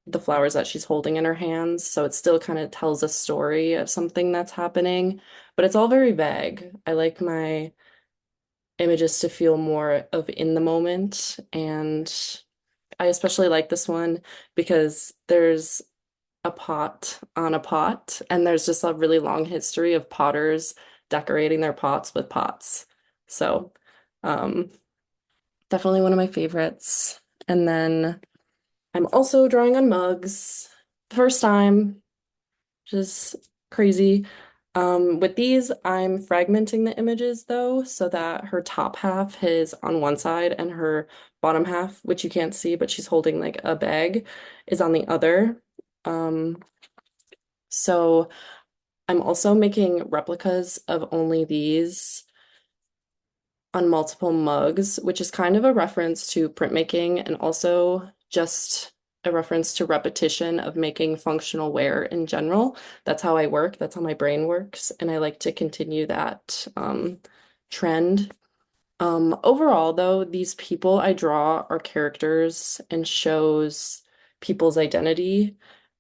the flowers that she's holding in her hands. So it still kind of tells a story of something that's happening, but it's all very vague. I like my images to feel more of in the moment. And I especially like this one because there's a pot on a pot, and there's just a really long history of potters decorating their pots with pots. So, um, definitely one of my favorites. And then I'm also drawing on mugs. First time, just crazy. With these, I'm fragmenting the images though, so that her top half is on one side and her bottom half, which you can't see, but she's holding like a bag, is on the other. Um, so I'm also making replicas of only these on multiple mugs, which is kind of a reference to printmaking and also just a reference to repetition of making functional wear in general. That's how I work, that's how my brain works, and I like to continue that trend. Overall, though, these people I draw are characters and shows people's identity,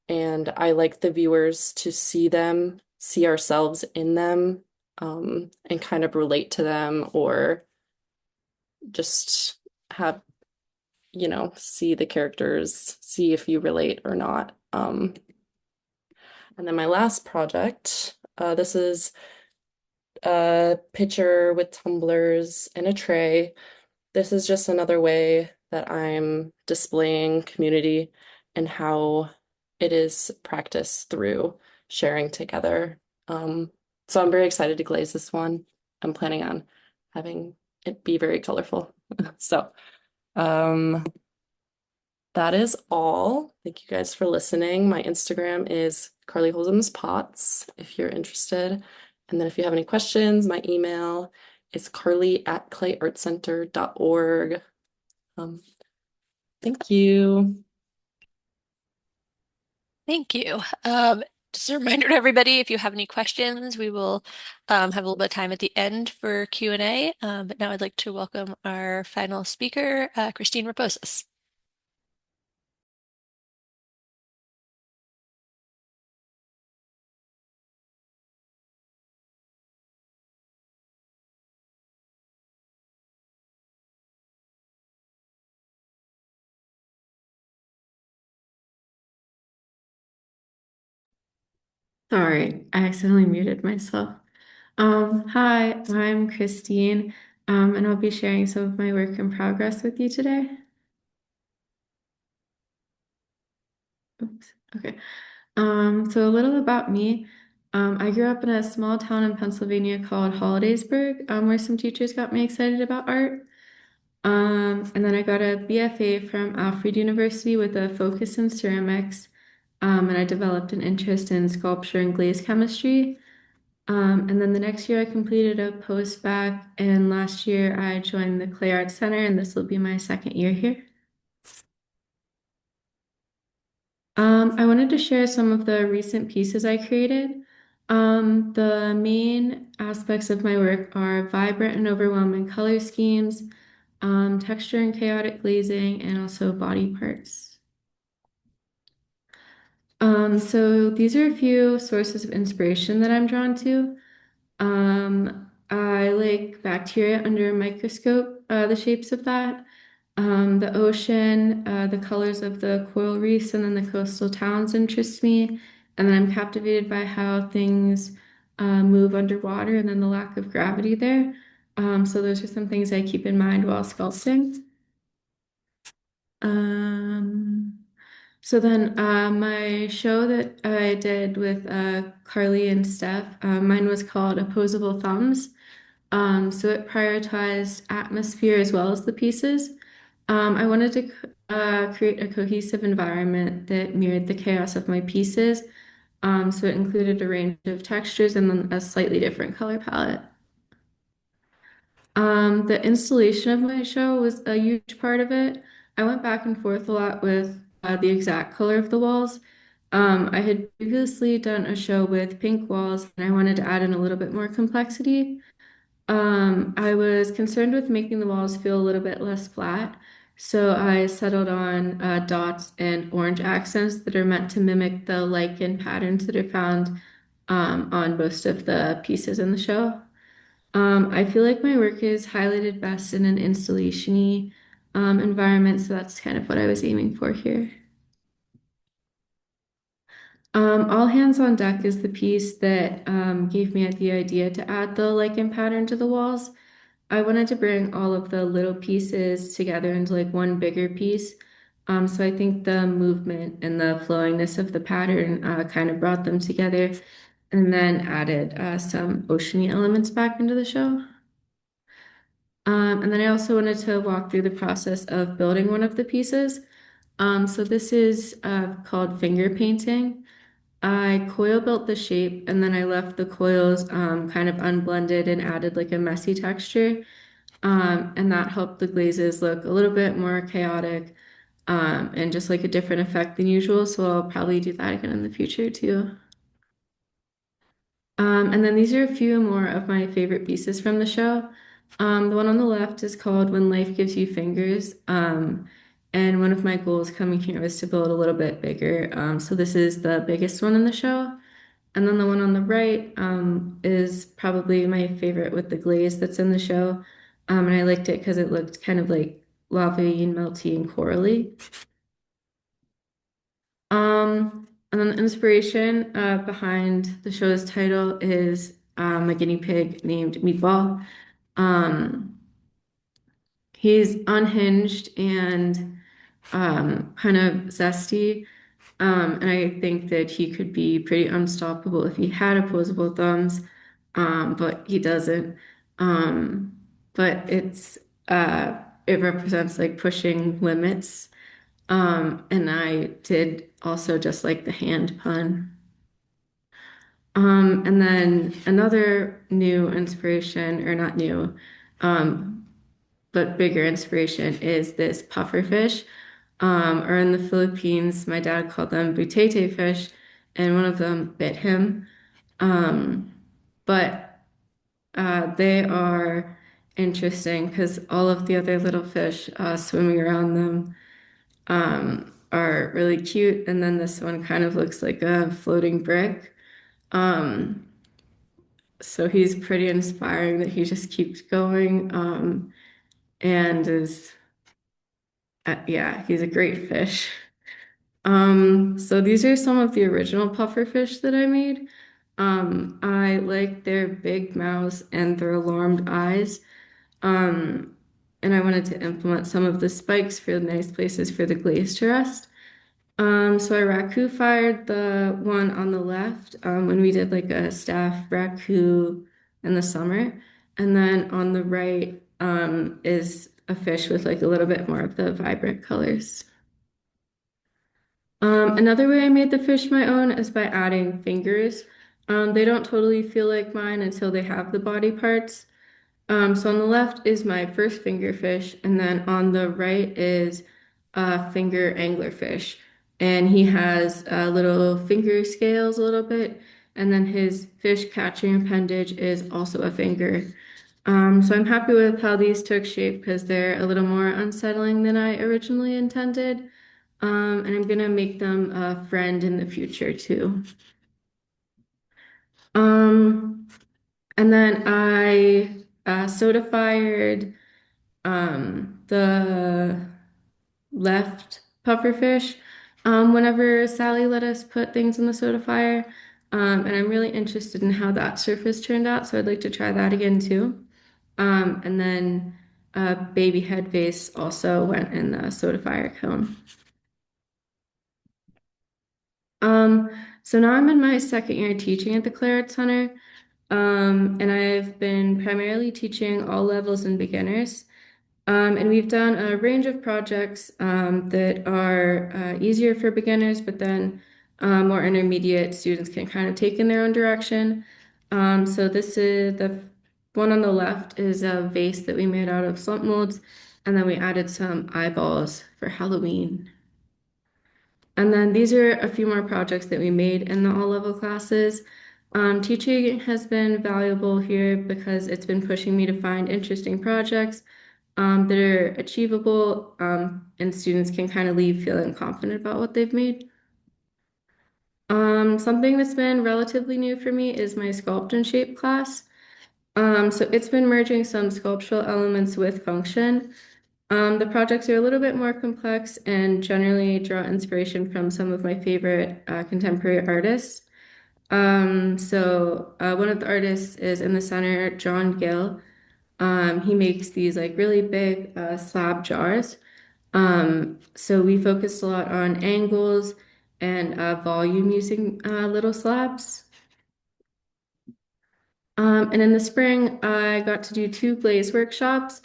and I like the viewers to see them, see ourselves in them, and kind of relate to them or just have, see the characters, see if you relate or not. And then my last project, this is a pitcher with tumblers and a tray. This is just another way that I'm displaying community and how it is practiced through sharing together. So I'm very excited to glaze this one. I'm planning on having it be very colorful. So um, that is all. Thank you guys for listening. My Instagram is Carley Holzem's Pots if you're interested. And then if you have any questions, my email is carly@clayartcenter.org. Um, thank you. Thank you. Just a reminder to everybody, if you have any questions, we will have a little bit of time at the end for Q&A. But now I'd like to welcome our final speaker, Christine Raposas. Sorry, I accidentally muted myself. Hi, I'm Christine, and I'll be sharing some of my work in progress with you today. Oops, okay. So a little about me. I grew up in a small town in Pennsylvania called Hollidaysburg, where some teachers got me excited about art. And then I got a BFA from Alfred University with a focus in ceramics, and I developed an interest in sculpture and glaze chemistry. And then the next year I completed a post-bac, and last year I joined the Clay Arts Center, and this will be my second year here. I wanted to share some of the recent pieces I created. The main aspects of my work are vibrant and overwhelming color schemes, texture and chaotic glazing, and also body parts. So these are a few sources of inspiration that I'm drawn to. I like bacteria under a microscope, the shapes of that, the ocean, the colors of the coral reefs, and then the coastal towns interest me. And then I'm captivated by how things move underwater and then the lack of gravity there. So those are some things I keep in mind while sculpting. Um, so then my show that I did with Carly and Steph, mine was called Opposable Thumbs. So it prioritized atmosphere as well as the pieces. I wanted to create a cohesive environment that mirrored the chaos of my pieces. So it included a range of textures and then a slightly different color palette. The installation of my show was a huge part of it. I went back and forth a lot with the exact color of the walls. I had previously done a show with pink walls, and I wanted to add in a little bit more complexity. I was concerned with making the walls feel a little bit less flat, so I settled on dots and orange accents that are meant to mimic the lichen patterns that are found on most of the pieces in the show. I feel like my work is highlighted best in an installation-y environment, so that's kind of what I was aiming for here. All Hands on Deck is the piece that gave me the idea to add the lichen pattern to the walls. I wanted to bring all of the little pieces together into like one bigger piece. So I think the movement and the flowingness of the pattern kind of brought them together and then added some oceany elements back into the show. And then I also wanted to walk through the process of building one of the pieces. So this is called finger painting. I coil built the shape and then I left the coils kind of unblended and added like a messy texture. And that helped the glazes look a little bit more chaotic and just like a different effect than usual. So I'll probably do that again in the future too. And then these are a few more of my favorite pieces from the show. The one on the left is called When Life Gives You Fingers. And one of my goals coming here was to build a little bit bigger. So this is the biggest one in the show. And then the one on the right is probably my favorite with the glaze that's in the show. And I liked it because it looked kind of like lavy and melty and corally. And then the inspiration behind the show's title is a guinea pig named Meatball. Um, he's unhinged and kind of zesty. And I think that he could be pretty unstoppable if he had opposable thumbs, but he doesn't. Um, but it represents like pushing limits. And I did also just like the hand pun. And then another new inspiration, or not new, um, but bigger inspiration is this puffer fish. Or in the Philippines, my dad called them butete fish, and one of them bit him. Um, but they are interesting because all of the other little fish swimming around them are really cute, and then this one kind of looks like a floating brick. Um, so he's pretty inspiring that he just keeps going and is, yeah, he's a great fish. So these are some of the original puffer fish that I made. I like their big mouths and their alarmed eyes. Um, and I wanted to implement some of the spikes for nice places for the glaze to rest. So I raku fired the one on the left when we did like a staff raku in the summer. And then on the right is a fish with like a little bit more of the vibrant colors. Another way I made the fish my own is by adding fingers. They don't totally feel like mine until they have the body parts. So on the left is my first finger fish, and then on the right is a finger anglerfish. And he has little finger scales a little bit, and then his fish catching appendage is also a finger. So I'm happy with how these took shape because they're a little more unsettling than I originally intended. And I'm gonna make them a friend in the future too. Um, and then I soda fired the left pufferfish whenever Sally let us put things in the soda fire. And I'm really interested in how that surface turned out, so I'd like to try that again too. And then baby head vase also went in the soda fire cone. Um, so now I'm in my second year teaching at the Claret Center, and I've been primarily teaching all levels and beginners. And we've done a range of projects that are easier for beginners, but then more intermediate students can kind of take in their own direction. So this is the one on the left is a vase that we made out of slump molds, and then we added some eyeballs for Halloween. And then these are a few more projects that we made in the all-level classes. Teaching has been valuable here because it's been pushing me to find interesting projects that are achievable, and students can kind of leave feeling confident about what they've made. Something that's been relatively new for me is my sculpt and shape class. So it's been merging some sculptural elements with function. The projects are a little bit more complex and generally draw inspiration from some of my favorite contemporary artists. One of the artists is in the center, John Gill. He makes these like really big slab jars. So we focused a lot on angles and volume using little slabs. And in the spring, I got to do two glaze workshops.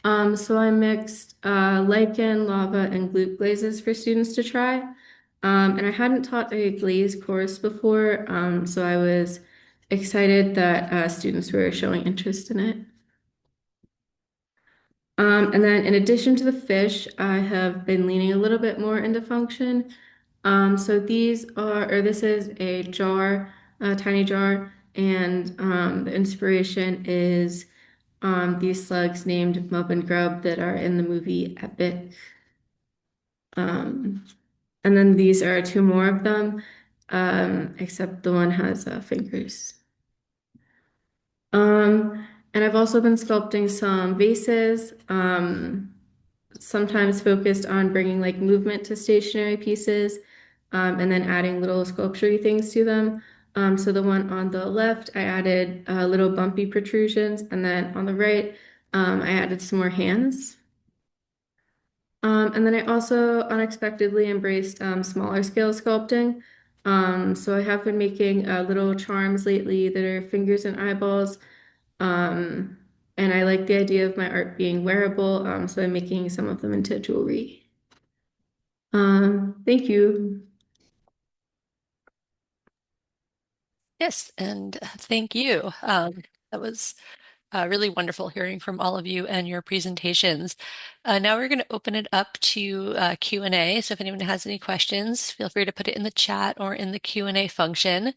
So I mixed lichen, lava, and gloop glazes for students to try. And I hadn't taught a glaze course before, so I was excited that students were showing interest in it. And then in addition to the fish, I have been leaning a little bit more into function. So this is a jar, a tiny jar, and the inspiration is these slugs named Mub and Grub that are in the movie Epic. Um, and then these are two more of them, except the one has fingers. And I've also been sculpting some vases, sometimes focused on bringing like movement to stationary pieces, and then adding little sculpture things to them. So the one on the left, I added little bumpy protrusions, and then on the right, I added some more hands. And then I also unexpectedly embraced smaller scale sculpting. So I have been making little charms lately that are fingers and eyeballs. Um, and I like the idea of my art being wearable, so I'm making some of them into jewelry. Thank you. Yes, and thank you. That was really wonderful hearing from all of you and your presentations. Now we're going to open it up to Q&A. So if anyone has any questions, feel free to put it in the chat or in the Q&A function.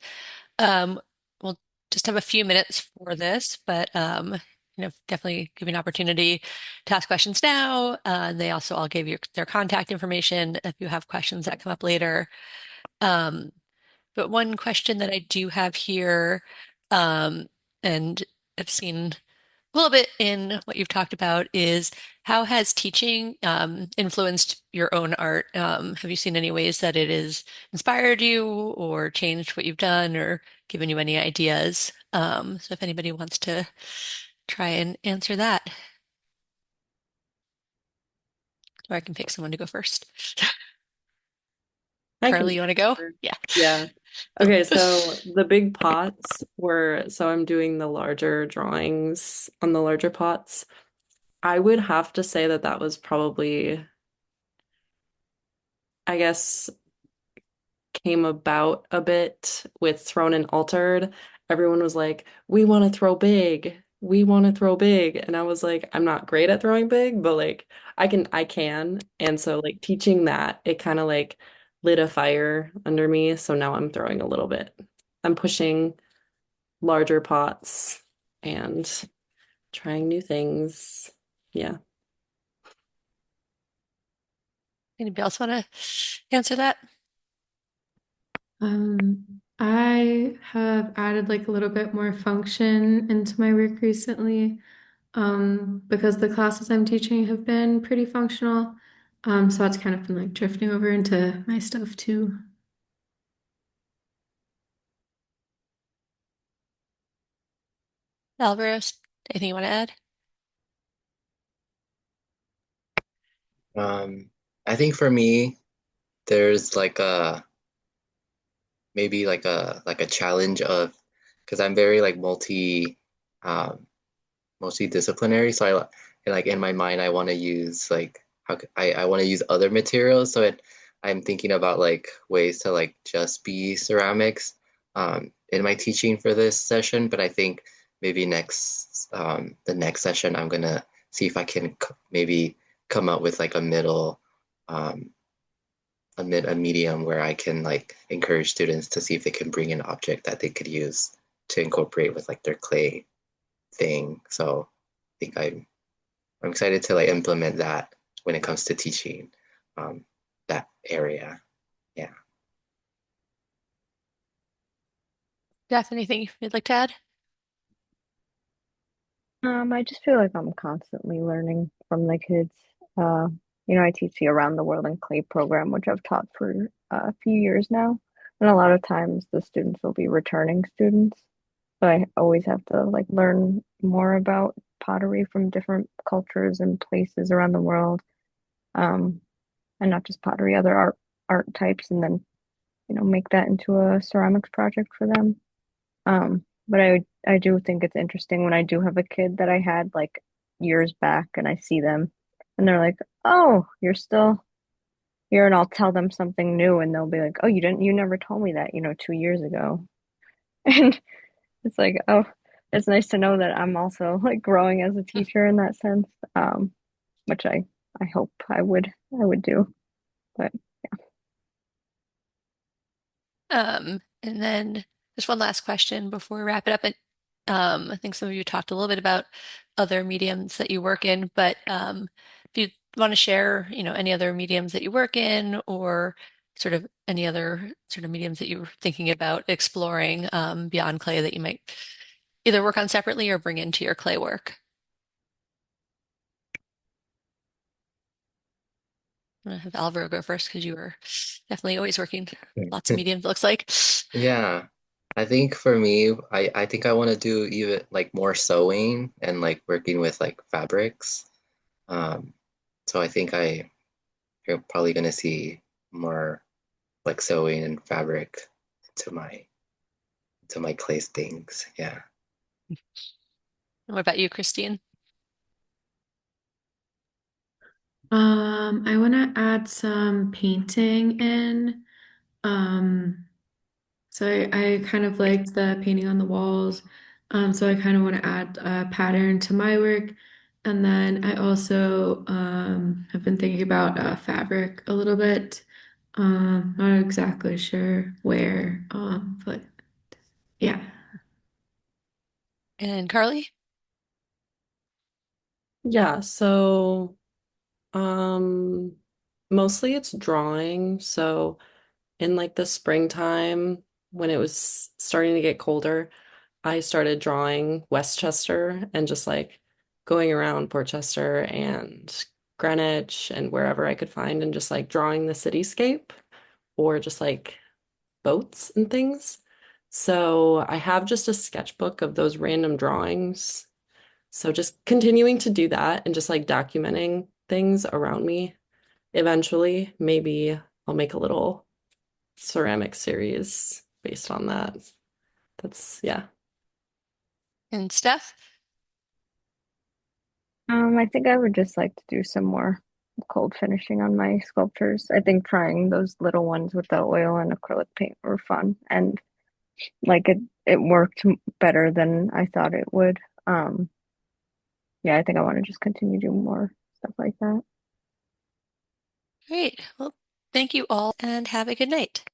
We'll just have a few minutes for this, but definitely give you an opportunity to ask questions now. They also all gave you their contact information if you have questions that come up later. Um, but one question that I do have here, and I've seen a little bit in what you've talked about, is how has teaching influenced your own art? Have you seen any ways that it has inspired you or changed what you've done or given you any ideas? So if anybody wants to try and answer that, or I can pick someone to go first. I can Carly, you want to go? start. Yeah. Yeah. Okay, so the big pots so I'm doing the larger drawings on the larger pots. I would have to say that that was probably, I guess, came about a bit with Thrown and Altered. Everyone was like, we want to throw big. We want to throw big. And I was like, I'm not great at throwing big, but like I can. And so like teaching that, it kind of like lit a fire under me. So now I'm throwing a little bit. I'm pushing larger pots and trying new things. Yeah. Anybody else want to answer that? I have added like a little bit more function into my work recently, because the classes I'm teaching have been pretty functional. So that's kind of been like drifting over into my stuff too. Alvaro, anything you want to add? I think for me, there's like a maybe like a challenge of because I'm very like multi-disciplinary, so like in my mind, I want to use like I want to use other materials. So I'm thinking about like ways to like just be ceramics in my teaching for this session. But I think maybe the next session, I'm gonna see if I can maybe come up with like a middle, um, a medium where I can like encourage students to see if they can bring an object that they could use to incorporate with like their clay thing. So I think I'm excited to like implement that when it comes to teaching um, that area. Yeah. Steph, anything you'd like to add? I just feel like I'm constantly learning from the kids. Uh, I teach the Around the World in Clay program, which I've taught for a few years now. And a lot of times the students will be returning students. So I always have to like learn more about pottery from different cultures and places around the world. Um, and not just pottery, other art types, and then, make that into a ceramics project for them. But I do think it's interesting when I do have a kid that I had like years back and I see them and they're like, "Oh, you're still here," and I'll tell them something new and they'll be like, "Oh, you never told me that, 2 years ago." And it's like, "Oh, it's nice to know that I'm also like growing as a teacher in that sense." Which I hope I would do. But And then just one last question before we wrap it up. I think some of you talked a little bit about other mediums that you work in, but if you want to share, any other mediums that you work in, or sort of any other sort of mediums that you're thinking about exploring beyond clay that you might either work on separately or bring into your clay work. I'm gonna have Alvaro go first because you were definitely always working lots of mediums, it looks like. Yeah. I think for me, I think I want to do even like more sewing and like working with like fabrics. Um, so I think you're probably gonna see more like sewing and fabric to my clay things. Yeah. What about you, Christine? I want to add some painting in. Um, so I kind of liked the painting on the walls. So I kind of want to add a pattern to my work. And then I also have been thinking about fabric a little bit. Not exactly sure where, but yeah. And Carly? Yeah, so um mostly it's drawing. So in like the springtime when it was starting to get colder, I started drawing Westchester and just like going around Portchester and Greenwich and wherever I could find and just like drawing the cityscape or just like boats and things. So I have just a sketchbook of those random drawings. So just continuing to do that and just like documenting things around me. Eventually, maybe I'll make a little ceramic series based on that. That's, yeah. And Steph? I think I would just like to do some more cold finishing on my sculptures. I think trying those little ones with the oil and acrylic paint were fun, and like it worked better than I thought it would. Um, yeah, I think I want to just continue doing more stuff like that. Great. Well, thank you all and have a good night.